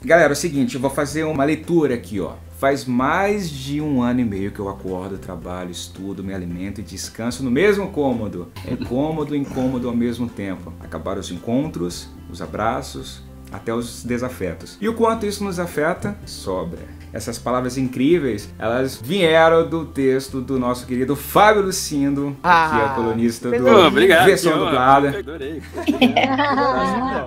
Galera, é o seguinte, eu vou fazer uma leitura aqui, ó. Faz mais de 1 ano e meio que eu acordo, trabalho, estudo, me alimento e descanso no mesmo cômodo. É cômodo e incômodo ao mesmo tempo. Acabaram os encontros, os abraços, até os desafetos. E o quanto isso nos afeta? Sobra. Essas palavras incríveis, elas vieram do texto do nosso querido Fábio Lucindo, que é o colunista do Versão Dublada. Adorei.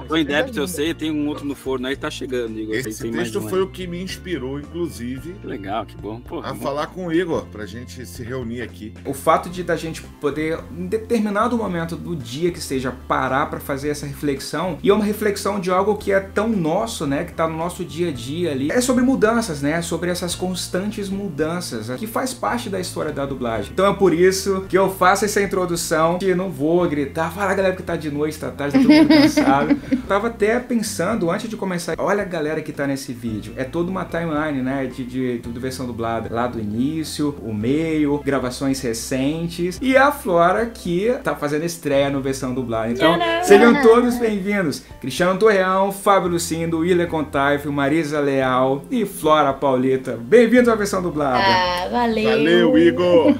Tô em débito, eu sei, tem um outro no forno aí, tá chegando, Igor. Esse texto foi o que me inspirou, inclusive, que legal, que bom. Pô, a falar com o Igor, pra gente se reunir aqui. O fato de da gente poder, em determinado momento do dia que seja, parar pra fazer essa reflexão, e é uma reflexão de algo que é tão nosso, né, que tá no nosso dia a dia ali, é sobre mudanças, né, sobre essas constantes mudanças, que faz parte da história da dublagem. Então é por isso que eu faço essa introdução, que não vou gritar, fala galera que tá de noite, tá tarde, tá todo mundo cansado. Eu tava até pensando, antes de começar, olha a galera que tá nesse vídeo, é toda uma timeline, né, de versão dublada, lá do início, o meio, gravações recentes, e a Flora que tá fazendo estreia no versão dublada. Então, sejam todos bem-vindos. Cristiano Torreão, Fábio Lucindo, Willer Contaif, Marisa Leal e Flora Paulita. Bem-vindos à versão dublada. Ah, valeu. Valeu, Igor.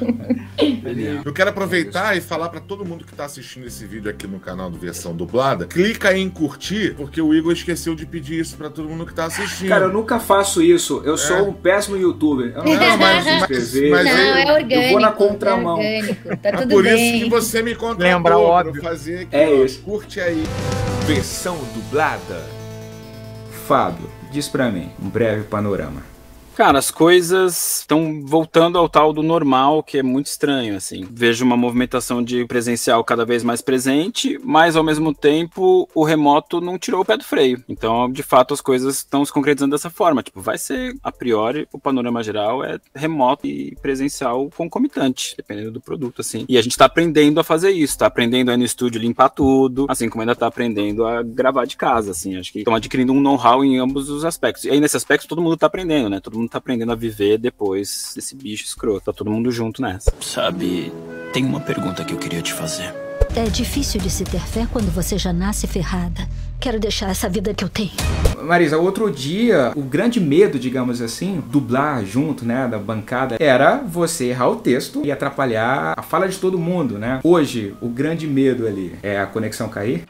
Eu quero aproveitar e falar pra todo mundo que tá assistindo esse vídeo aqui no canal do Versão Dublada, clica aí em curtir, porque o Igor esqueceu de pedir isso pra todo mundo que tá assistindo. Cara, eu nunca faço isso. Eu sou um péssimo youtuber. Eu não é orgânico. Eu vou na contramão. É orgânico, tá tudo por bem. isso que você me contratou. Lembra, óbvio. Pra fazer aqui, É ó, isso. Curte aí. Versão dublada. Fábio, diz pra mim, um breve panorama. cara, as coisas estão voltando ao tal do normal, que é muito estranho, assim. Vejo uma movimentação de presencial cada vez mais presente, mas ao mesmo tempo o remoto não tirou o pé do freio. Então, de fato, as coisas estão se concretizando dessa forma. Tipo, vai ser, a priori, o panorama geral é remoto e presencial concomitante, dependendo do produto, assim. E a gente tá aprendendo a fazer isso, tá aprendendo aí no estúdio limpar tudo, assim como ainda tá aprendendo a gravar de casa, assim. Acho que estão adquirindo um know-how em ambos os aspectos. E aí, nesse aspecto, todo mundo tá aprendendo, né? Todo mundo tá aprendendo a viver depois desse bicho escroto. Tá todo mundo junto nessa. Sabe, tem uma pergunta que eu queria te fazer. É difícil de se ter fé quando você já nasce ferrada. Quero deixar essa vida que eu tenho. Marisa, outro dia, o grande medo, digamos assim, dublar junto, né, da bancada, era você errar o texto e atrapalhar a fala de todo mundo, né? Hoje, o grande medo ali é a conexão cair?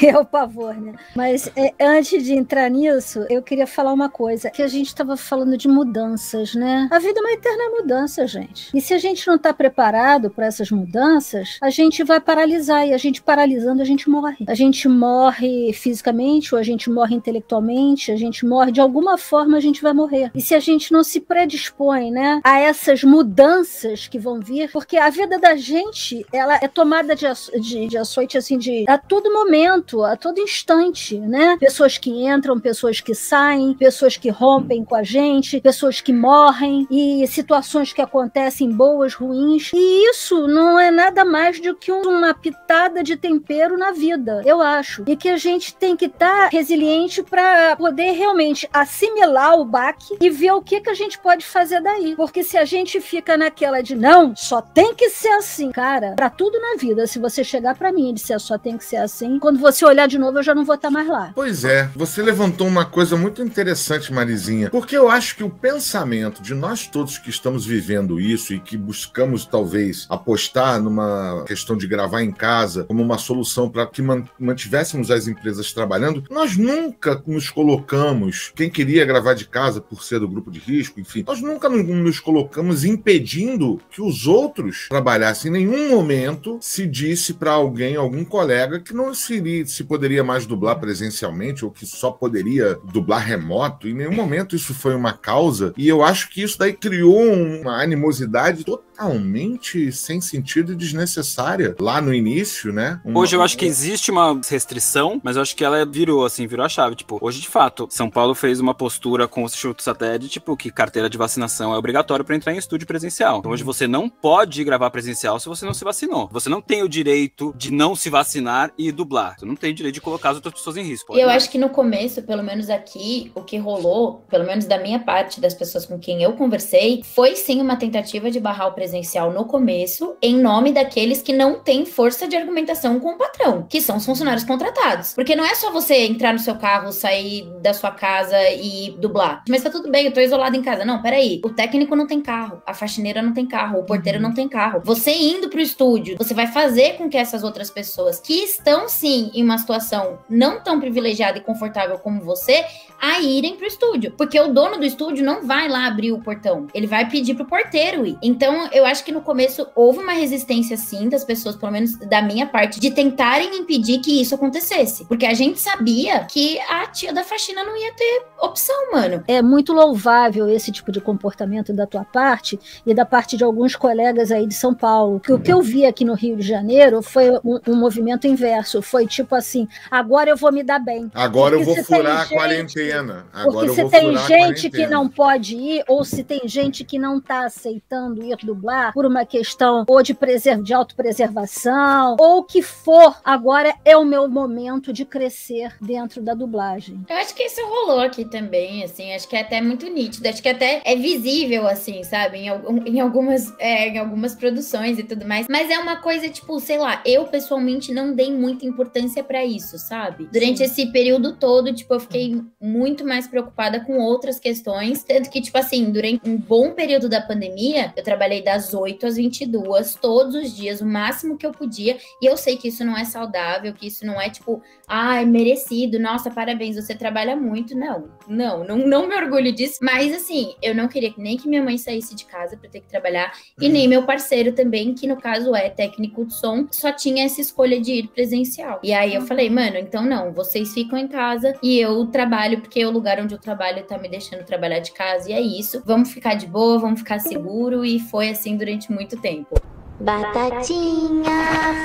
É o pavor, né? Mas antes de entrar nisso, eu queria falar uma coisa, que a gente estava falando de mudanças, né? A vida é uma eterna mudança, gente. E se a gente não está preparado para essas mudanças, a gente vai paralisar, e a gente paralisando, a gente morre. A gente morre fisicamente, ou a gente morre intelectualmente, a gente morre, de alguma forma a gente vai morrer. E se a gente não se predispõe, né, a essas mudanças que vão vir, porque a vida da gente, ela é tomada de açoite, assim, a todo momento, a todo instante, né? Pessoas que entram, pessoas que saem, pessoas que rompem com a gente, pessoas que morrem, e situações que acontecem boas, ruins, e isso não é nada mais do que uma pitada de tempero na vida, eu acho. E que a gente tem que estar resiliente para poder realmente assimilar o baque e ver o que a gente pode fazer daí. Porque se a gente fica naquela de não, só tem que ser assim, cara, pra tudo na vida, se você chegar pra mim e disser só tem que ser assim, quando você olhar de novo eu já não vou estar mais lá. Pois é, você levantou uma coisa muito interessante, Marizinha, porque eu acho que o pensamento de nós todos que estamos vivendo isso e que buscamos talvez apostar numa questão de gravar em casa como uma solução para que mantivéssemos as empresas trabalhando, nós nunca nos colocamos, quem queria gravar de casa por ser do grupo de risco, enfim, nós nunca nos colocamos impedindo que os outros trabalhassem. Em nenhum momento se disse para alguém, algum colega, que não se poderia mais dublar presencialmente ou que só poderia dublar remoto. Em nenhum momento isso foi uma causa, e eu acho que isso daí criou uma animosidade totalmente sem sentido e desnecessária lá no início, né? Hoje eu acho que existe uma restrição, mas eu acho que ela virou a chave. Tipo, hoje de fato, São Paulo fez uma postura com o Instituto Satélite, tipo, que carteira de vacinação é obrigatório para entrar em estúdio presencial. Então hoje você não pode gravar presencial se você não se vacinou. Você não tem o direito de não se vacinar e dublar. Você não tem o direito de colocar as outras pessoas em risco. E eu acho que no começo, pelo menos aqui, o que rolou, pelo menos da minha parte, das pessoas com quem eu conversei, foi sim uma tentativa de barrar o presencial, presencial no começo, em nome daqueles que não têm força de argumentação com o patrão, que são os funcionários contratados. Porque não é só você entrar no seu carro, sair da sua casa e dublar. Mas tá tudo bem, eu tô isolado em casa. Não, peraí. O técnico não tem carro, a faxineira não tem carro, o porteiro não tem carro. Você indo pro estúdio, você vai fazer com que essas outras pessoas que estão, sim, em uma situação não tão privilegiada e confortável como você, a irem pro estúdio. Porque o dono do estúdio não vai lá abrir o portão. Ele vai pedir pro porteiro ir. Então, eu acho que no começo houve uma resistência, sim, das pessoas, pelo menos da minha parte, de tentarem impedir que isso acontecesse. Porque a gente sabia que a tia da faxina não ia ter opção, mano. É muito louvável esse tipo de comportamento da tua parte e da parte de alguns colegas aí de São Paulo. O que eu vi aqui no Rio de Janeiro foi um movimento inverso. Foi tipo assim, agora eu vou me dar bem. Agora eu vou furar a quarentena. Porque se tem gente que não pode ir, ou se tem gente que não tá aceitando ir dublar por uma questão ou de autopreservação, ou o que for, agora é o meu momento de crescer dentro da dublagem. Eu acho que isso rolou aqui também, assim, acho que é até muito nítido, acho que até é visível, assim, sabe, em algumas produções e tudo mais, mas é uma coisa, tipo, sei lá, eu pessoalmente não dei muita importância pra isso, sabe? Durante esse período todo, tipo, eu fiquei muito mais preocupada com outras questões, tanto que, tipo assim, durante um bom período da pandemia, eu trabalhei das 8 às 22, todos os dias, o máximo que eu podia, e eu sei que isso não é saudável, que isso não é, tipo, é merecido, nossa, parabéns, você trabalha muito. Não me orgulho disso, mas assim, eu não queria nem que minha mãe saísse de casa pra ter que trabalhar, e nem meu parceiro também, que no caso é técnico de som, só tinha essa escolha de ir presencial. E aí eu falei, mano, então não, vocês ficam em casa e eu trabalho, porque o lugar onde eu trabalho tá me deixando trabalhar de casa, e é isso, vamos ficar de boa, vamos ficar seguro, e foi assim durante muito tempo. Batatinha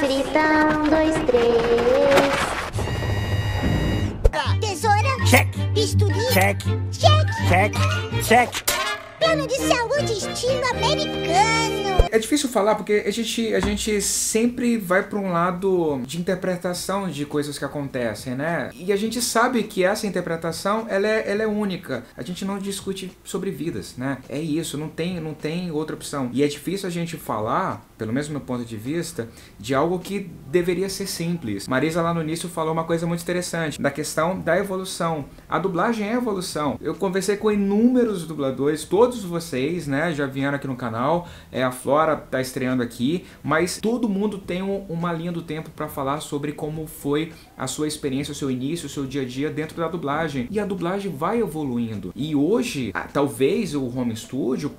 frita, 1, 2, 3. Tesoura. Check. Bisturi. Check. Check. Check. Check. Plano de saúde estilo americano. É difícil falar porque a gente sempre vai para um lado de interpretação de coisas que acontecem, né? E a gente sabe que essa interpretação ela é única. A gente não discute sobre vidas, né? É isso, não tem outra opção. E é difícil a gente falar, pelo menos do meu ponto de vista, de algo que deveria ser simples. Marisa lá no início falou uma coisa muito interessante, da questão da evolução. A dublagem é evolução. Eu conversei com inúmeros dubladores, todos vocês, né, já vieram aqui no canal, a Flora tá estreando aqui, mas todo mundo tem uma linha do tempo para falar sobre como foi a sua experiência, o seu início, o seu dia a dia dentro da dublagem. E a dublagem vai evoluindo. E hoje, talvez o home studio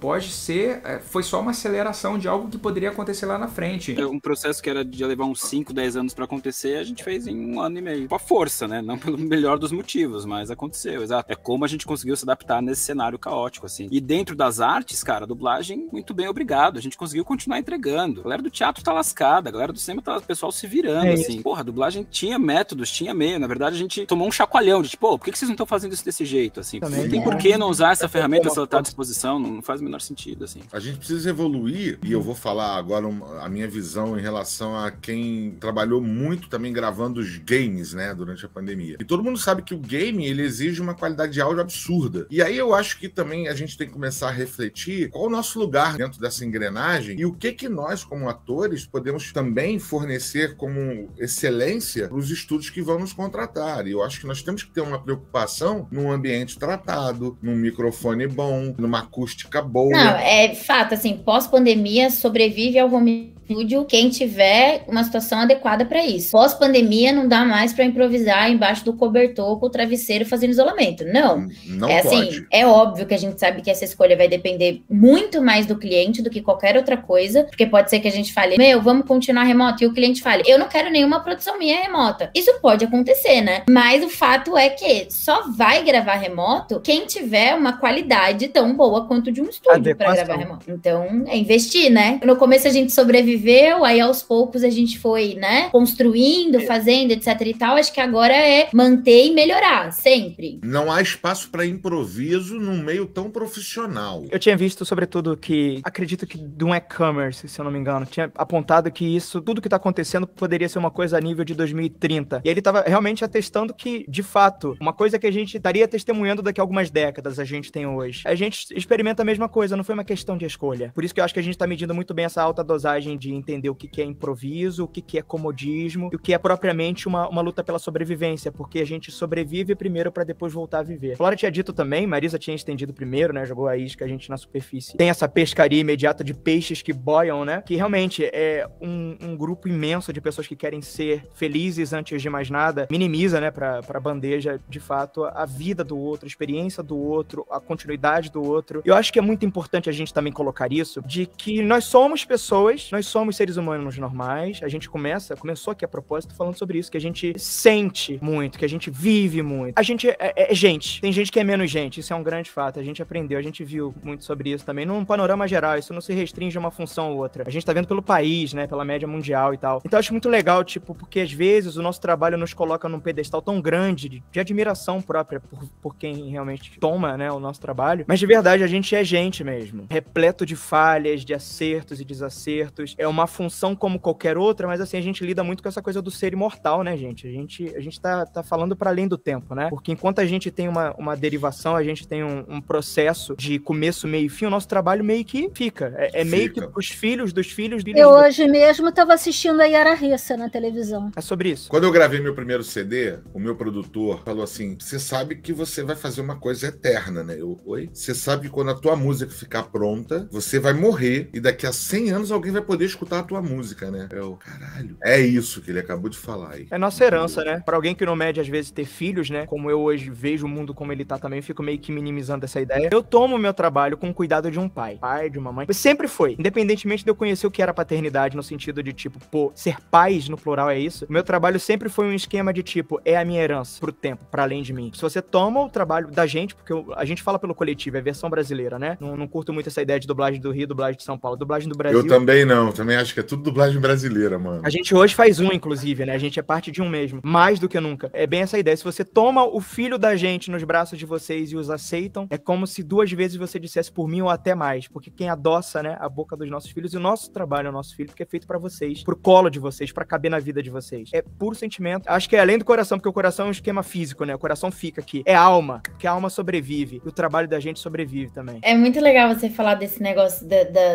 foi só uma aceleração de algo que poderia acontecer lá na frente. Um processo que era de levar uns 5, 10 anos pra acontecer, a gente fez em 1 ano e meio. Com a força, né? Não pelo melhor dos motivos, mas aconteceu, exato. É como a gente conseguiu se adaptar nesse cenário caótico, assim. E dentro das artes, cara, a dublagem, muito bem, obrigado. A gente conseguiu continuar entregando. A galera do teatro tá lascada, a galera do cinema tá o pessoal se virando, assim. Porra, a dublagem tinha métodos, tinha meio. Na verdade, a gente tomou um chacoalhão de tipo, por que vocês não estão fazendo isso desse jeito, assim? Não tem por que não usar essa ferramenta se ela tá à disposição, não faz o menor sentido, assim. A gente precisa evoluir, e eu vou falar agora a minha visão em relação a quem trabalhou muito também gravando os games, né, durante a pandemia. E todo mundo sabe que o game, ele exige uma qualidade de áudio absurda. E aí eu acho que também a gente tem que começar a refletir qual o nosso lugar dentro dessa engrenagem e o que nós, como atores, podemos também fornecer como excelência para os estúdios que vão nos contratar. E eu acho que nós temos que ter uma preocupação num ambiente tratado, num microfone bom, numa acústica boa. Não, é fato, assim, pós-pandemia sobrevive ao home studio quem tiver uma situação adequada para isso. Pós-pandemia não dá mais para improvisar embaixo do cobertor com o travesseiro fazendo isolamento. Não pode. Assim, é óbvio que a gente sabe que essa escolha vai depender muito mais do cliente do que qualquer outra coisa, porque pode ser que a gente fale, vamos continuar remoto, e o cliente fale, eu não quero nenhuma produção minha remota. Isso pode acontecer, né? Mas o fato é que só vai gravar remoto quem tiver uma qualidade tão boa quanto de um estúdio para gravar remoto. Então, é investir, né? No começo a gente sobreviveu sobreviveu, aí aos poucos a gente foi, né, construindo, fazendo, etc e tal. Acho que agora é manter e melhorar, sempre. Não há espaço para improviso num meio tão profissional. Eu tinha visto, sobretudo, que acredito que de um e-commerce, se eu não me engano, tinha apontado que isso, tudo que tá acontecendo poderia ser uma coisa a nível de 2030. E ele tava realmente atestando que, de fato, uma coisa que a gente estaria testemunhando daqui a algumas décadas a gente tem hoje. A gente experimenta a mesma coisa, não foi uma questão de escolha. Por isso que eu acho que a gente tá medindo muito bem essa alta dosagem de entender o que é improviso, o que é comodismo e o que é propriamente uma luta pela sobrevivência, porque a gente sobrevive primeiro pra depois voltar a viver. Flora tinha dito também, Marisa tinha estendido primeiro, né, jogou a isca, a gente na superfície. Tem essa pescaria imediata de peixes que boiam, né, que realmente é um grupo imenso de pessoas que querem ser felizes antes de mais nada, minimiza, né, pra bandeja, de fato, a vida do outro, a experiência do outro, a continuidade do outro. Eu acho que é muito importante a gente também colocar isso, de que nós somos pessoas, nós somos seres humanos normais, a gente começou aqui a propósito falando sobre isso, que a gente sente muito, que a gente vive muito. A gente é gente, tem gente que é menos gente, isso é um grande fato, a gente aprendeu, a gente viu muito sobre isso também, num panorama geral, isso não se restringe a uma função ou outra. A gente tá vendo pelo país, né, pela média mundial e tal. Então eu acho muito legal, tipo, porque às vezes o nosso trabalho nos coloca num pedestal tão grande de admiração própria por quem realmente toma, né, o nosso trabalho, mas de verdade a gente é gente mesmo, repleto de falhas, de acertos e desacertos, é uma função como qualquer outra, mas assim, a gente lida muito com essa coisa do ser imortal, né, gente? A gente tá falando para além do tempo, né? Porque enquanto a gente tem uma derivação, a gente tem um processo de começo, meio e fim, o nosso trabalho meio que fica. Meio que os filhos dos filhos... Eu hoje mesmo tava assistindo a Yara Ressa na televisão. É sobre isso. Quando eu gravei meu primeiro CD, o meu produtor falou assim, você sabe que você vai fazer uma coisa eterna, né? Oi? Você sabe que quando a tua música ficar pronta, você vai morrer e daqui a 100 anos alguém vai poder escutar a tua música, né? Caralho. É isso que ele acabou de falar aí. É nossa herança, né? Pra alguém que não mede, às vezes, ter filhos, né? Como eu hoje vejo o mundo como ele tá também, fico meio que minimizando essa ideia. Eu tomo meu trabalho com o cuidado de um pai, de uma mãe. Sempre foi. Independentemente de eu conhecer o que era paternidade, no sentido de, tipo, ser pais no plural é isso. O meu trabalho sempre foi um esquema de, tipo, é a minha herança pro tempo, pra além de mim. Se você toma o trabalho da gente, porque a gente fala pelo coletivo, é versão brasileira, né? Não curto muito essa ideia de dublagem do Rio, dublagem de São Paulo, dublagem do Brasil. Eu também não. Também acho que é tudo dublagem brasileira, mano. A gente hoje faz inclusive, né? A gente é parte de um mesmo. Mais do que nunca. É bem essa ideia. Se você toma o filho da gente nos braços de vocês e os aceitam, é como se 2 vezes você dissesse por mim ou até mais. Porque quem adoça, né, a boca dos nossos filhos, e o nosso trabalho é o nosso filho, porque é feito pra vocês, pro colo de vocês, pra caber na vida de vocês. É puro sentimento. Acho que é além do coração, porque o coração é um esquema físico, né? O coração fica aqui. É alma, porque a alma sobrevive. E o trabalho da gente sobrevive também. É muito legal você falar desse negócio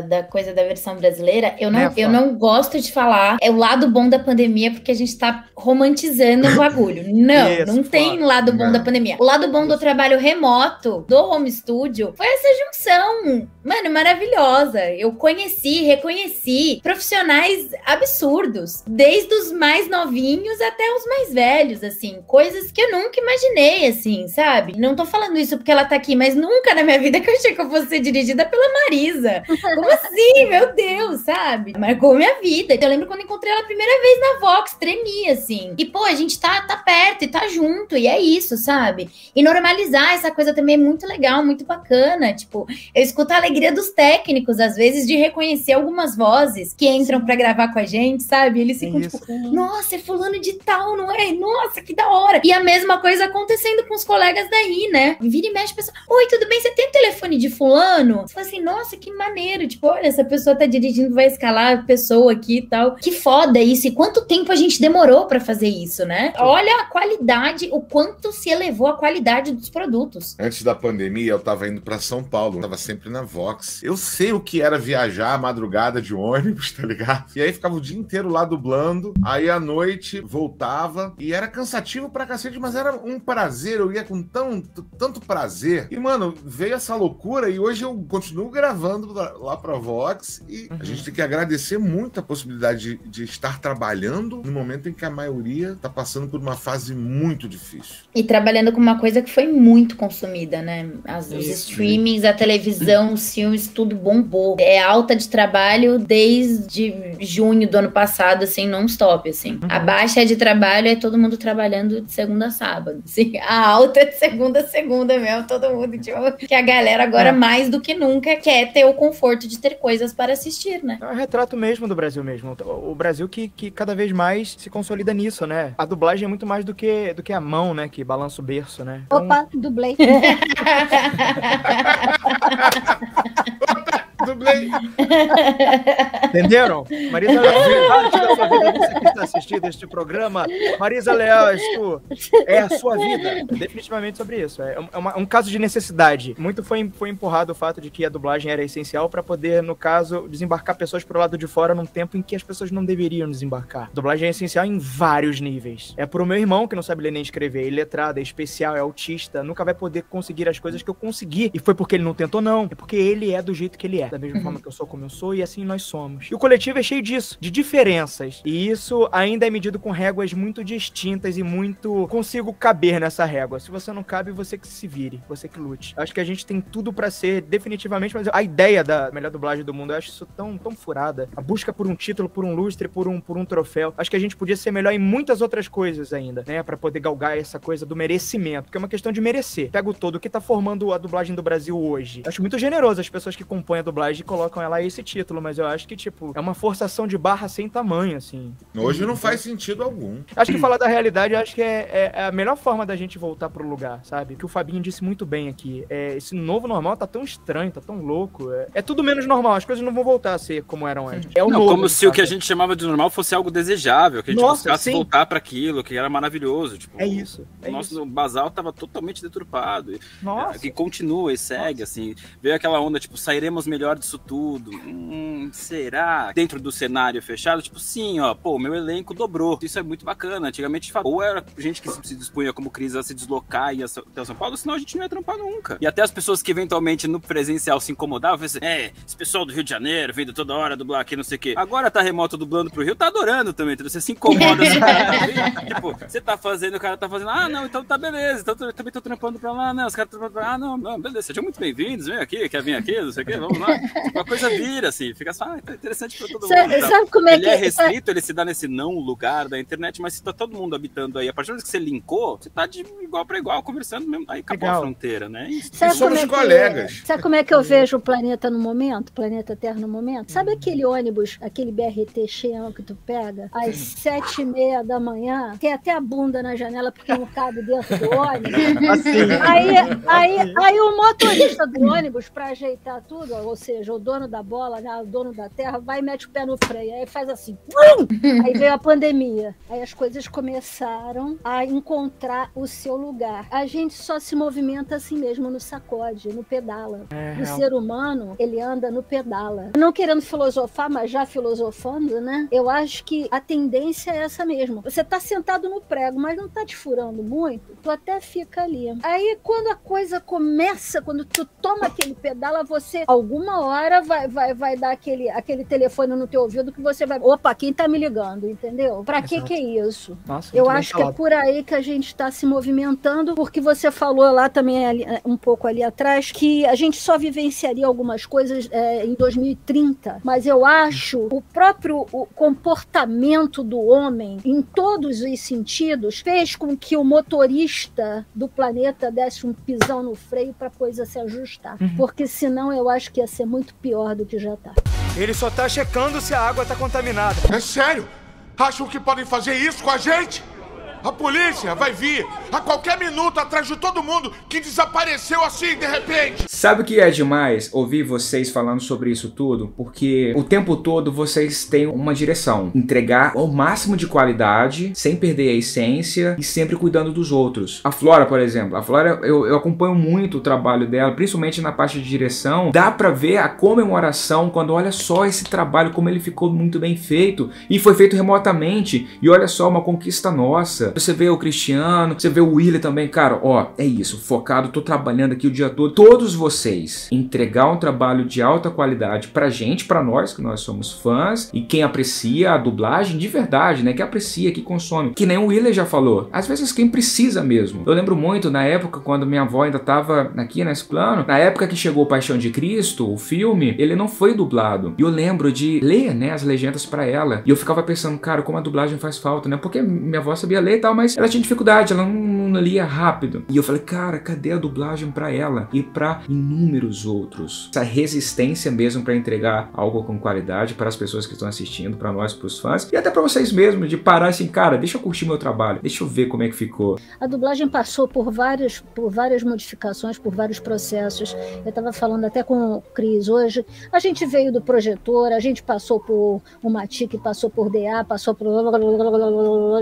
da coisa da versão brasileira. Eu não gosto de falar o lado bom da pandemia, porque a gente tá romantizando o bagulho. Não tem lado bom da pandemia. O lado bom do trabalho remoto, do home studio, foi essa junção, mano, maravilhosa. Eu reconheci profissionais absurdos, desde os mais novinhos até os mais velhos, assim, coisas que eu nunca imaginei, assim, sabe? Não tô falando isso porque ela tá aqui, mas nunca na minha vida que eu achei que eu fosse ser dirigida pela Marisa. Como assim? Meu Deus, sabe? Marcou minha vida. Então, eu lembro quando encontrei ela a primeira vez na Vox, tremi, assim. E, pô, a gente tá perto e tá junto, e é isso, sabe? E normalizar essa coisa também é muito legal, muito bacana. Tipo, eu escuto a alegria dos técnicos, às vezes, de reconhecer algumas vozes que entram pra gravar com a gente, sabe? Eles ficam, tipo, nossa, é fulano de tal, não é? Nossa, que da hora. E a mesma coisa acontecendo com os colegas daí, né? Vira e mexe, a pessoa, oi, tudo bem? Você tem o telefone de fulano? Você fala assim, nossa, que maneiro. Tipo, olha, essa pessoa tá dirigindo, vai escalar a pessoa aqui e tal. Que foda isso. E quanto tempo a gente demorou pra fazer isso, né? Olha a qualidade, o quanto se elevou a qualidade dos produtos. Antes da pandemia, eu tava indo pra São Paulo, eu tava sempre na Vox. Eu sei o que era viajar à madrugada de ônibus, tá ligado? E aí ficava o dia inteiro lá dublando, aí à noite voltava, e era cansativo pra cacete, mas era um prazer, eu ia com tanto prazer. E, mano, veio essa loucura, e hoje eu continuo gravando lá pra Vox, e a gente tem que agradecer muito a possibilidade de estar trabalhando no momento em que a maioria tá passando por uma fase muito difícil. E trabalhando com uma coisa que foi muito consumida, né? Os streamings, a televisão, os filmes, tudo bombou. É alta de trabalho desde junho do ano passado, assim, non-stop, assim. A baixa de trabalho é todo mundo trabalhando de segunda a sábado, assim. A alta é de segunda a segunda mesmo, todo mundo, tipo, que a galera agora mais do que nunca quer ter o conforto de ter coisas para assistir, né? A retrato mesmo do Brasil mesmo. O Brasil que cada vez mais se consolida nisso, né? A dublagem é muito mais do que a mão, né? Que balança o berço, né? Então... Opa, dublei. Dublei. Entenderam? Marisa Leal, você que está assistindo este programa, Marisa Leal, é a sua vida. Definitivamente sobre isso. É um caso de necessidade. Muito foi empurrado o fato de que a dublagem era essencial para poder, no caso, desembarcar pessoas pro lado de fora num tempo em que as pessoas não deveriam desembarcar. A dublagem é essencial em vários níveis. É pro meu irmão, que não sabe ler nem escrever, ele é letrado, é especial, é autista, nunca vai poder conseguir as coisas que eu consegui. E foi porque ele não tentou, não. É porque ele é do jeito que ele é. Da mesma forma que eu sou como eu sou, e assim nós somos. E o coletivo é cheio disso, de diferenças. E isso ainda é medido com réguas muito distintas e muito... consigo caber nessa régua. Se você não cabe, você que se vire, você que lute. Acho que a gente tem tudo pra ser definitivamente, mas a ideia da melhor dublagem do mundo, eu acho isso tão furada. A busca por um título, por um lustre, por um troféu. Acho que a gente podia ser melhor em muitas outras coisas ainda, né? Pra poder galgar essa coisa do merecimento, porque é uma questão de merecer. Pega o todo, o que tá formando a dublagem do Brasil hoje. Acho muito generoso as pessoas que compõem a dublagem e colocam ela a esse título, mas eu acho que, tipo, é uma forçação de barra sem tamanho, assim. Hoje não faz sentido algum. Acho que falar da realidade, acho que é a melhor forma da gente voltar pro lugar, sabe? Que o Fabinho disse muito bem aqui. Esse novo normal tá tão estranho, tá tão louco. É tudo menos normal, as coisas não vão voltar a ser como eram antes. É o não, novo, como se o que a gente chamava de normal fosse algo desejável, que a gente buscasse voltar pra aquilo, que era maravilhoso. Tipo, é isso. O nosso basal tava totalmente deturpado. Nossa. Que continua e segue, assim. Veio aquela onda, tipo, sairemos melhor disso tudo. Será? Dentro do cenário fechado, tipo, sim, ó, pô, meu elenco dobrou. Isso é muito bacana. Antigamente, ou era gente que se dispunha como Cris a se deslocar e ia até São Paulo, senão a gente não ia trampar nunca. E até as pessoas que eventualmente no presencial se incomodavam, assim, esse pessoal do Rio de Janeiro, vindo toda hora dublar aqui, não sei o quê. Agora tá remoto dublando pro Rio, tá adorando também, entendeu? Você se incomoda, assim, tipo, você tá fazendo, o cara tá fazendo, não, então tá beleza, então eu também tô trampando pra lá, né? Os caras trampando pra lá, não, beleza, sejam muito bem-vindos, vem aqui, quer vir aqui, não sei o quê, vamos lá. Tipo, a coisa vira, assim, fica só, tá interessante pra todo mundo. Sabe como é que... Ele é restrito, ele se dá nesse não lugar da internet, mas se tá todo mundo habitando aí, a partir do que você linkou, você tá de igual pra igual, conversando mesmo, aí acabou a fronteira, né? Somos colegas. Sabe como é que eu vejo o planeta no momento? O planeta Terra no momento? Sabe aquele ônibus, aquele BRT cheio que tu pega, às 7h30 da manhã, tem até a bunda na janela porque não cabe dentro do ônibus? Assim. Aí o motorista do ônibus, pra ajeitar tudo, ou seja, o dono da bola, né, o dono da terra, vai e mete o pé no freio, aí faz assim, aí veio a pandemia, aí as coisas começaram a encontrar o seu lugar. A gente só se movimenta assim mesmo, no sacode, no pedala. O ser humano, ele anda no pedala. Não querendo filosofar, mas já filosofando, né? Eu acho que a tendência é essa mesmo. Você tá sentado no prego, mas não tá te furando muito, tu até fica ali. Aí quando a coisa começa, quando tu toma aquele pedala, você alguma hora vai dar aquele telefone no teu ouvido que você vai... Opa, quem tá me ligando, entendeu? Pra que é isso? Nossa, eu acho que é por aí que a gente tá se movimentando, porque você falou lá também, um pouco ali atrás, que a gente só vivenciaria algumas coisas em 2030, mas eu acho o próprio comportamento do homem, em todos os sentidos, fez com que o motorista do planeta desse um pisão no freio pra coisa se ajustar. Porque senão eu acho que ia ser muito pior do que já tá. Ele só tá checando se a água tá contaminada. É sério? Acham que podem fazer isso com a gente? A polícia vai vir a qualquer minuto atrás de todo mundo que desapareceu assim de repente. Sabe o que é demais ouvir vocês falando sobre isso tudo? Porque o tempo todo vocês têm uma direção. Entregar o máximo de qualidade, sem perder a essência e sempre cuidando dos outros. A Flora, por exemplo. A Flora, eu acompanho muito o trabalho dela, principalmente na parte de direção. Dá pra ver a comemoração quando olha só esse trabalho, como ele ficou muito bem feito. E foi feito remotamente. E olha só, uma conquista nossa. Você vê o Cristiano, você vê o William também, cara, ó, é isso, focado, tô trabalhando aqui o dia todo. Todos vocês entregar um trabalho de alta qualidade pra gente, pra nós, que nós somos fãs, e quem aprecia a dublagem de verdade, né, que aprecia, que consome. Que nem o William já falou, às vezes quem precisa mesmo. Eu lembro muito, na época, quando minha avó ainda tava aqui nesse plano, na época que chegou Paixão de Cristo, o filme, ele não foi dublado. E eu lembro de ler, né, as legendas pra ela. E eu ficava pensando, cara, como a dublagem faz falta, né, porque minha avó sabia ler e tal, mas ela tinha dificuldade, ela não lia rápido. E eu falei, cara, cadê a dublagem pra ela? E pra inúmeros outros. Essa resistência mesmo pra entregar algo com qualidade para as pessoas que estão assistindo, pra nós, pros fãs, e até pra vocês mesmos, de parar assim, cara, deixa eu curtir meu trabalho, deixa eu ver como é que ficou. A dublagem passou por várias modificações, por vários processos. Eu estava falando até com o Cris hoje. A gente veio do projetor, a gente passou por o Matic, passou por DA, passou por...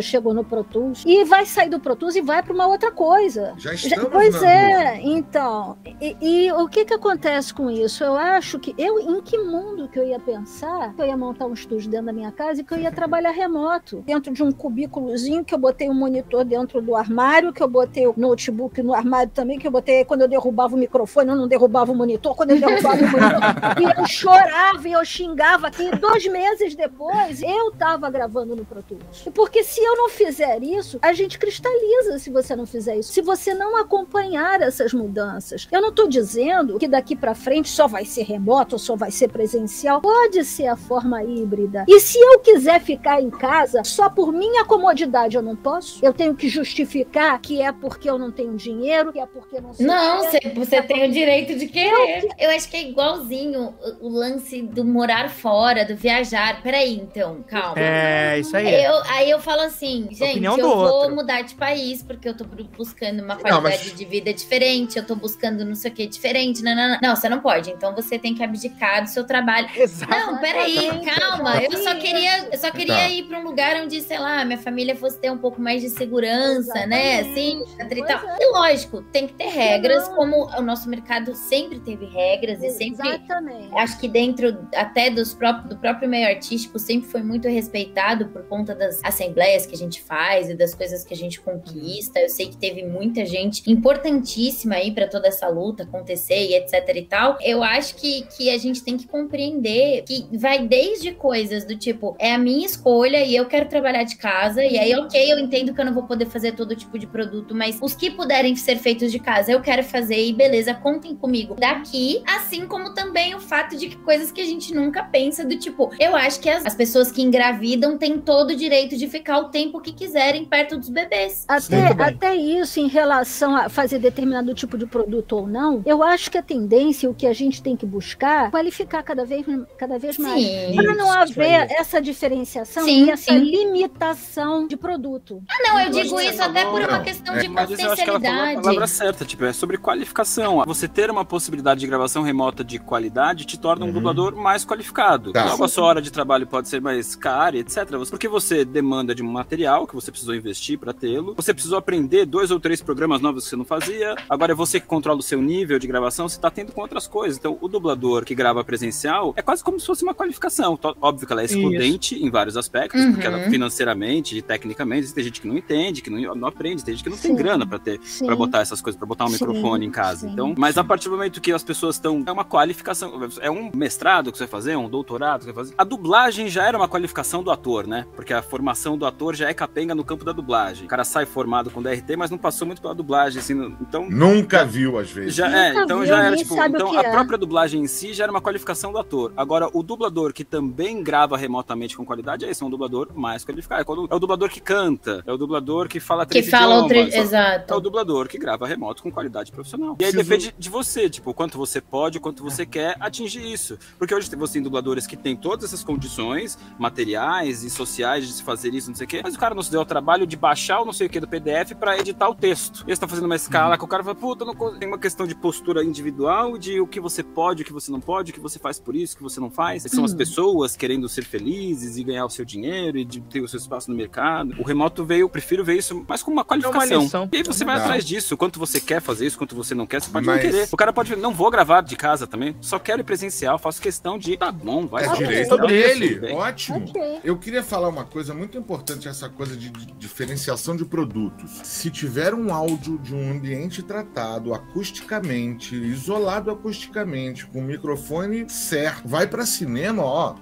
chegou no Pro Tools. E vai sair do Pro Tools e vai para uma outra coisa. Já estamos Pois é, então. E o que acontece com isso? Eu acho que... em que mundo que eu ia pensar que eu ia montar um estúdio dentro da minha casa e que eu ia trabalhar remoto? Dentro de um cubículozinho que eu botei um monitor dentro do armário, que eu botei o notebook no armário também, que eu botei quando eu derrubava o microfone, eu não derrubava o monitor, quando eu derrubava o monitor, e eu chorava e eu xingava aqui. 2 meses depois, eu tava gravando no Pro Tools. Porque se eu não fizer isso, a gente cristaliza se você não fizer isso. Se você não acompanhar essas mudanças. Eu não tô dizendo que daqui pra frente só vai ser remoto, só vai ser presencial. Pode ser a forma híbrida. E se eu quiser ficar em casa, só por minha comodidade eu não posso? Eu tenho que justificar que é porque eu não tenho dinheiro, que é porque não sei. Não, você tem o direito de querer. Eu acho que é igualzinho o lance do morar fora, do viajar. Peraí, então, calma. É, isso aí. Aí eu falo assim, gente, eu vou mudar de país porque eu tô buscando uma qualidade de vida diferente, eu tô buscando não sei o que diferente. Não, você não pode. Então você tem que abdicar do seu trabalho. Exato. Não, peraí, calma. Eu só queria ir pra um lugar onde, sei lá, minha família fosse ter um pouco mais de segurança, né? Assim, e lógico, tem que ter regras, como o nosso mercado sempre teve regras e sempre... Exatamente. Acho que dentro até do próprio meio artístico sempre foi muito respeitado por conta das assembleias que a gente faz e das coisas que a gente conquista. Eu sei que teve muita gente importantíssima aí pra toda essa luta acontecer e etc e tal. Eu acho que a gente tem que compreender que vai desde coisas do tipo, é a minha escolha e eu quero trabalhar de casa, e aí ok, eu entendo que eu não vou poder fazer todo tipo de produto, mas os que puderem ser feitos de casa eu quero fazer e beleza, contem comigo daqui, assim como também o fato de que coisas que a gente nunca pensa do tipo, eu acho que as pessoas que engravidam têm todo o direito de ficar o tempo que quiserem perto dos bebês. Até isso em relação a fazer determinado tipo de produto ou não, eu acho que a tendência, o que a gente tem que buscar, qualificar cada vez mais. Para não haver essa diferenciação e essa limitação de produto. Não, eu digo isso até por uma questão de mas eu acho que ela falou a palavra certa, tipo, é sobre qualificação. Você ter uma possibilidade de gravação remota de qualidade te torna um dublador mais qualificado. Logo a sua hora de trabalho pode ser mais cara, etc. Porque você demanda de um material que você precisou investir para tê-lo, você precisou aprender 2 ou 3 programas novos que você não fazia, agora é você que controla o seu nível de gravação, você tá tendo com outras coisas. Então, o dublador que grava presencial é quase como se fosse uma qualificação. Óbvio que ela é excludente em vários aspectos, porque ela financeiramente e tecnicamente, tem gente que não entende, que não aprende, tem gente que não tem grana pra botar essas coisas, pra botar um microfone em casa. Então, mas a partir do momento que as pessoas estão... É uma qualificação, é um mestrado que você vai fazer, um doutorado que você vai fazer. A dublagem já era uma qualificação do ator, né? Porque a formação do ator já é capenga no campo da dublagem. O cara sai formado com DRT, mas não passou muito pela dublagem, assim, então... Nunca viu, às vezes. Então já era, tipo... Então, a própria dublagem em si já era uma qualificação do ator. Agora, o dublador que também grava remotamente com qualidade, esse é um dublador mais qualificado. É o dublador que canta, é o dublador que fala 3 idiomas. Exato. É o dublador que grava remoto com qualidade profissional. E aí depende de você, tipo, o quanto você pode, o quanto você quer atingir isso. Porque hoje você tem dubladores que tem todas essas condições materiais e sociais de se fazer isso, não sei o quê, mas o cara não se deu ao trabalho de baixar o não sei o que do PDF pra editar o texto. Ele tá fazendo uma escala que o cara fala, puta, não tem uma questão de postura individual, de o que você pode, o que você não pode, o que você faz por isso, o que você não faz. São as pessoas querendo ser felizes e ganhar o seu dinheiro e de ter o seu espaço no mercado. O remoto prefiro ver isso mais como uma qualificação. E aí você vai atrás disso, quanto você quer fazer isso, quanto você não quer, você pode não querer. O cara pode, não vou gravar de casa também, só quero ir presencial, faço questão de, tá bom, vai. É direito dele, ótimo. Eu queria falar uma coisa muito importante, essa coisa de diferenciação de produtos. Se tiver um áudio de um ambiente tratado acusticamente, isolado acusticamente, com o microfone certo, vai pra cinema, ó,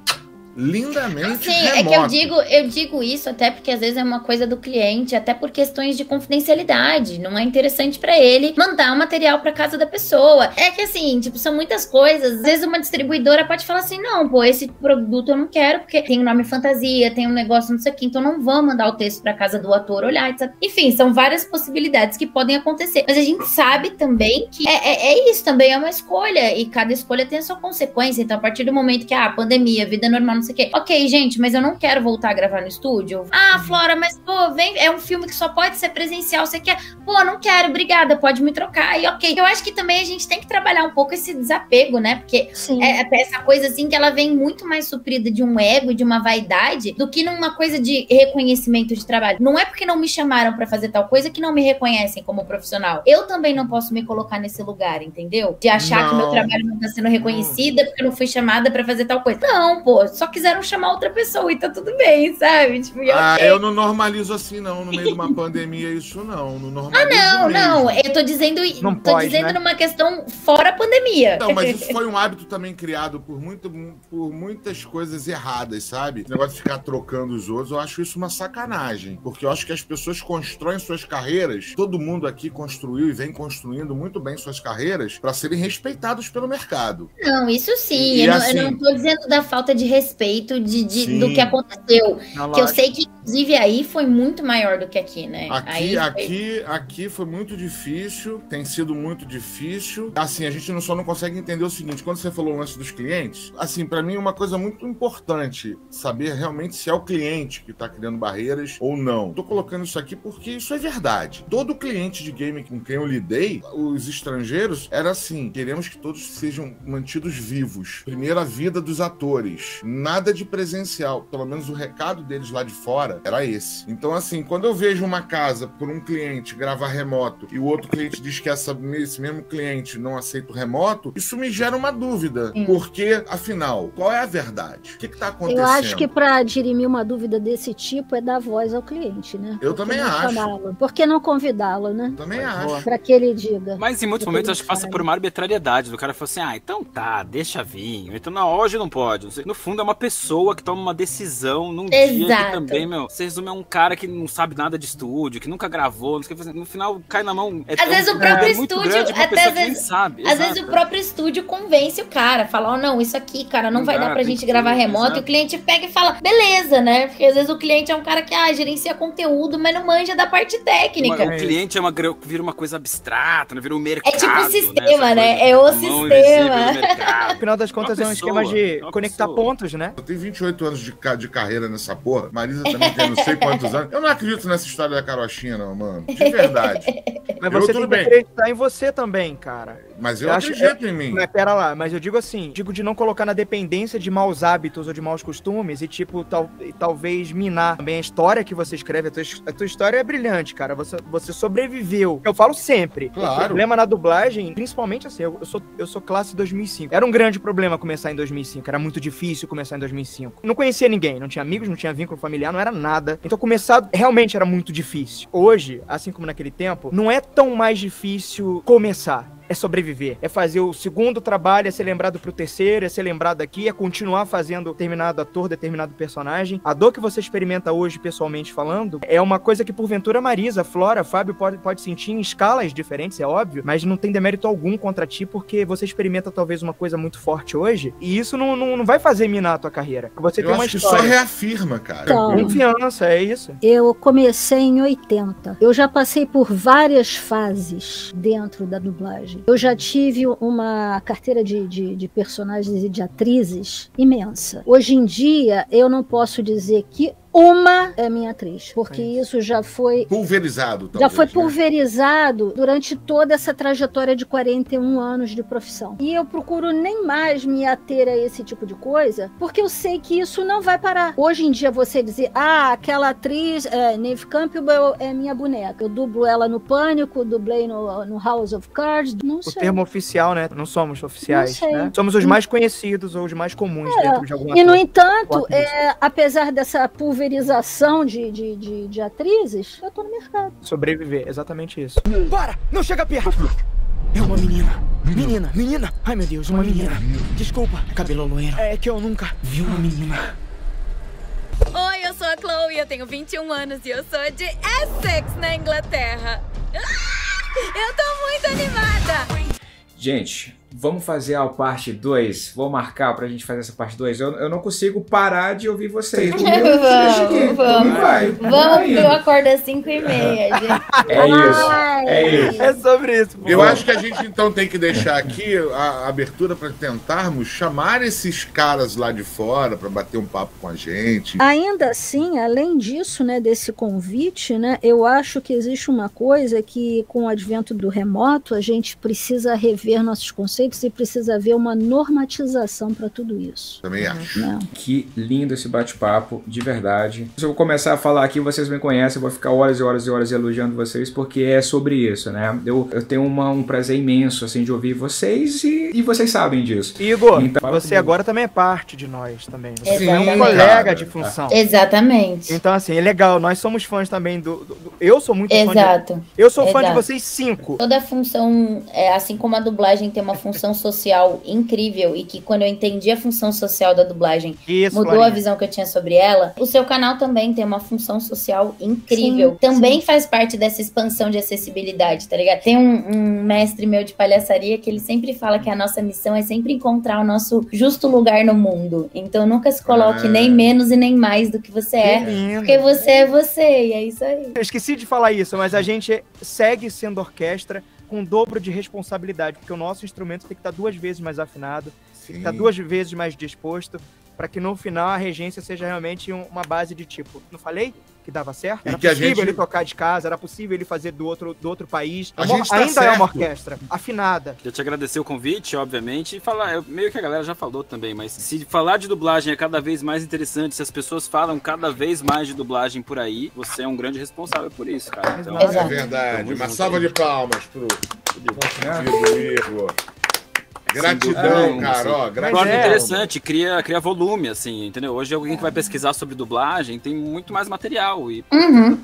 lindamente Sim, remoto. é que eu digo isso até porque às vezes é uma coisa do cliente, até por questões de confidencialidade. Não é interessante pra ele mandar o material pra casa da pessoa. É que assim, tipo, são muitas coisas. Às vezes uma distribuidora pode falar assim, não, pô, esse produto eu não quero porque tem um nome fantasia, tem um negócio não sei o que, então não vou mandar o texto pra casa do ator olhar, etc. Enfim, são várias possibilidades que podem acontecer. Mas a gente sabe também que é isso, também é uma escolha, e cada escolha tem a sua consequência. Então, a partir do momento que, pandemia, vida normal, não sei o quê. Ok, gente, mas eu não quero voltar a gravar no estúdio. Flora, mas, pô, vem, é um filme que só pode ser presencial, você quer? Pô, não quero, obrigada, pode me trocar. E ok, eu acho que também a gente tem que trabalhar um pouco esse desapego, né? Porque essa coisa, assim, que ela vem muito mais suprida de um ego, de uma vaidade, do que numa coisa de reconhecimento de trabalho. Não é porque não me chamaram pra fazer tal coisa que não me reconhecem como profissional. Eu também não posso me colocar nesse lugar, entendeu? De achar que meu trabalho não tá sendo reconhecida porque eu não fui chamada pra fazer tal coisa. Não, pô, só quiseram chamar outra pessoa e tá tudo bem, sabe? Tipo, eu não normalizo assim, não. No meio de uma pandemia, isso não. Não normalizo não. Eu tô dizendo, né? Numa questão fora a pandemia. Não, mas isso foi um hábito também criado por muitas coisas erradas, sabe? O negócio de ficar trocando os outros, eu acho isso uma sacanagem. Porque eu acho que as pessoas constroem suas carreiras, todo mundo aqui construiu e vem construindo muito bem suas carreiras pra serem respeitados pelo mercado. Não, isso sim. Eu não tô dizendo da falta de respeito do que aconteceu. Não, que eu sei que, inclusive, aí foi muito maior do que aqui, né? Aqui foi muito difícil, tem sido muito difícil. Assim, a gente só não consegue entender o seguinte, quando você falou o lance dos clientes, assim, pra mim é uma coisa muito importante saber realmente se é o cliente que tá criando barreiras ou não. Tô colocando isso aqui porque isso é verdade. Todo cliente de game com quem eu lidei, os estrangeiros, era assim, queremos que todos sejam mantidos vivos. Primeiro a vida dos atores. Nada de presencial. Pelo menos o recado deles lá de fora era esse. Então, assim, quando eu vejo uma casa por um cliente gravar remoto e o outro cliente diz que esse mesmo cliente não aceita o remoto, isso me gera uma dúvida. Porque, afinal, qual é a verdade? O que tá acontecendo? Eu acho que pra dirimir uma dúvida desse tipo é dar voz ao cliente, né? Eu também acho. Por que não convidá-lo, né? Também acho. Pra que ele diga. Mas em muitos momentos acho que passa por uma arbitrariedade. Do cara fala assim, então tá, deixa vir. Então não, hoje não pode. No fundo é uma pessoa que toma uma decisão num dia que também, você resume a um cara que não sabe nada de estúdio, que nunca gravou, não sei o que fazer. No final cai na mão. Às vezes o próprio estúdio, às vezes o próprio estúdio convence o cara, fala, não, isso aqui, cara, não vai dar pra gente gravar remoto, e o cliente pega e fala, beleza, né? Porque às vezes o cliente é um cara que gerencia conteúdo, mas não manja da parte técnica. O cliente vira uma coisa abstrata, vira um mercado. É tipo o sistema, né? É o sistema. No final das contas é um esquema de conectar pontos, né? Eu tenho 28 anos de carreira nessa porra. Marisa também tem não sei quantos anos. Eu não acredito nessa história da carochinha, não, mano. De verdade. Mas você tem que acreditar em você também, cara. Mas eu acredito em mim. Pera lá, mas eu digo assim, de não colocar na dependência de maus hábitos ou de maus costumes e tipo, talvez minar também a história que você escreve. A tua história é brilhante, cara. Você sobreviveu. Eu falo sempre. Claro. O problema na dublagem, principalmente assim, eu sou classe 2005. Era um grande problema começar em 2005. Era muito difícil começar em 2005. Não conhecia ninguém, não tinha amigos, não tinha vínculo familiar, não era nada. Então começar realmente era muito difícil. Hoje, assim como naquele tempo, não é tão mais difícil começar. É sobreviver, é fazer o segundo trabalho, é ser lembrado pro terceiro, é ser lembrado aqui, é continuar fazendo determinado ator, determinado personagem. A dor que você experimenta hoje, pessoalmente falando, é uma coisa que porventura Marisa, Flora, Fábio pode sentir em escalas diferentes, é óbvio, mas não tem demérito algum contra ti, porque você experimenta talvez uma coisa muito forte hoje, e isso não vai fazer minar a tua carreira. Você tem uma história. Só reafirma, cara. Então, confiança, é isso. Eu comecei em 80. Eu já passei por várias fases dentro da dublagem. Eu já tive uma carteira de personagens e de atrizes imensa. Hoje em dia, eu não posso dizer que uma é minha atriz, porque isso já foi pulverizado, talvez, já foi pulverizado durante toda essa trajetória de 41 anos de profissão. E eu procuro nem mais me ater a esse tipo de coisa, porque eu sei que isso não vai parar. Hoje em dia você dizer, aquela atriz, Neve Campbell é minha boneca. Eu dublo ela no Pânico, dublei no House of Cards, não sei. O termo oficial, né? Não somos oficiais, né? Somos os mais conhecidos ou os mais comuns dentro de alguma coisa. E no entanto, apesar dessa pulverização de atrizes, eu tô no mercado. Sobreviver, exatamente isso. Para! Não chega perto! É uma menina. Menina. Ai, meu Deus, uma menina. Desculpa. Cabelo loiro. É que eu nunca vi uma menina. Oi, eu sou a Chloe, eu tenho 21 anos e eu sou de Essex, na Inglaterra. Eu tô muito animada! Gente, vamos fazer a parte 2. Vou marcar pra gente fazer essa parte 2. Eu não consigo parar de ouvir vocês. Vamos. Vamos, porque eu acordo às 5h30, gente. É isso. É sobre isso. Eu acho que a gente então tem que deixar aqui a abertura para tentarmos chamar esses caras lá de fora para bater um papo com a gente. Ainda assim, além disso, né, desse convite, né, eu acho que existe uma coisa que, com o advento do remoto, a gente precisa rever nossos conceitos e precisa haver uma normatização para tudo isso. Também acho. Não. Que lindo esse bate-papo, de verdade. Se eu vou começar a falar aqui, vocês me conhecem, eu vou ficar horas e horas e horas elogiando vocês, porque é sobre isso, né? Eu tenho um prazer imenso, assim, de ouvir vocês e vocês sabem disso. Igor, Então, você agora também é parte de nós também. Você Sim, é um colega de função. Exatamente. Então, assim, é legal. Nós somos fãs também eu sou muito fã Exato. Eu sou fã de vocês 5. Toda função, assim como a dublagem tem uma função social incrível e que quando eu entendi a função social da dublagem, mudou a visão que eu tinha sobre ela, o seu canal também tem uma função social incrível. Também faz parte dessa expansão de acessibilidade, tá ligado? Tem um mestre meu de palhaçaria que ele sempre fala que a nossa missão é sempre encontrar o nosso justo lugar no mundo. Então nunca se coloque nem menos e nem mais do que você é, porque você é você, e é isso aí. Eu esqueci de falar isso, mas a gente segue sendo orquestra com o dobro de responsabilidade, porque o nosso instrumento tem que estar 2 vezes mais afinado, tem que estar 2 vezes mais disposto, para que no final a regência seja realmente uma base de tipo, não falei que dava certo? Era possível ele tocar de casa, era possível ele fazer do outro país. Ainda é uma orquestra afinada. Queria te agradecer o convite, obviamente, e falar, meio que a galera já falou também, mas se falar de dublagem é cada vez mais interessante, se as pessoas falam cada vez mais de dublagem por aí, você é um grande responsável por isso, cara. Então, é verdade. Uma salva de palmas pro Igor. Gratidão, cara, ó, gratidão. É interessante, cria volume, assim, entendeu? Hoje alguém que vai pesquisar sobre dublagem tem muito mais material e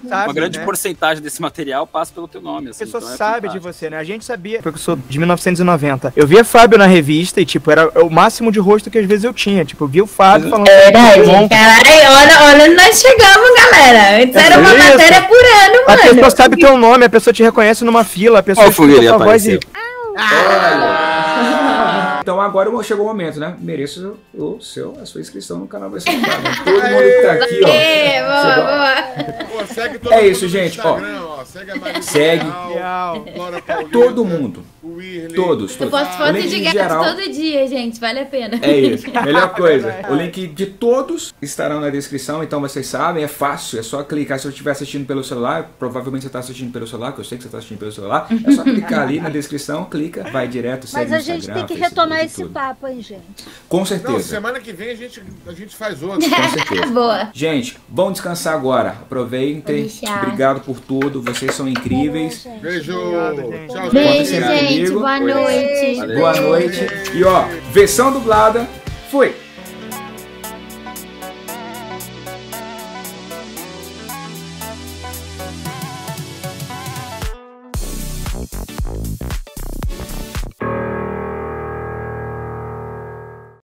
uma grande porcentagem desse material passa pelo teu nome, assim. A pessoa sabe de você, né? A gente sabia, porque eu sou de 1990. Eu via Fábio na revista e, tipo, era o máximo de rosto que às vezes eu tinha. Tipo, eu via o Fábio falando... É verdade, caralho, olha onde nós chegamos, galera. Antes era uma matéria por ano, mano. A pessoa sabe teu nome, a pessoa te reconhece numa fila, a pessoa escuta sua voz e... Então agora chegou o momento, né? Mereço a sua inscrição no canal vai ser né? Todo mundo que tá aqui, ó. Pô, segue todo é mundo isso, gente. Ó, segue a Maria segue todo mundo. Todos. Eu posto foto de gato todo dia, gente. Vale a pena. É isso. Melhor coisa. O link de todos estarão na descrição, então vocês sabem, é fácil, é só clicar. Se eu estiver assistindo pelo celular, provavelmente você está assistindo pelo celular, que eu sei que você está assistindo pelo celular, é só clicar ali na descrição, clica, vai direto, segue Mas no a gente Instagram, tem que Facebook, retomar esse tudo. papo, hein, gente? Com certeza. Não, semana que vem a gente faz outro. Com certeza. Boa. Gente, vão descansar agora. Aproveitem. Obrigado por tudo. Vocês são incríveis. Beijo. Tchau, beijo, gente. Boa noite. Boa noite. E ó, versão dublada. Fui.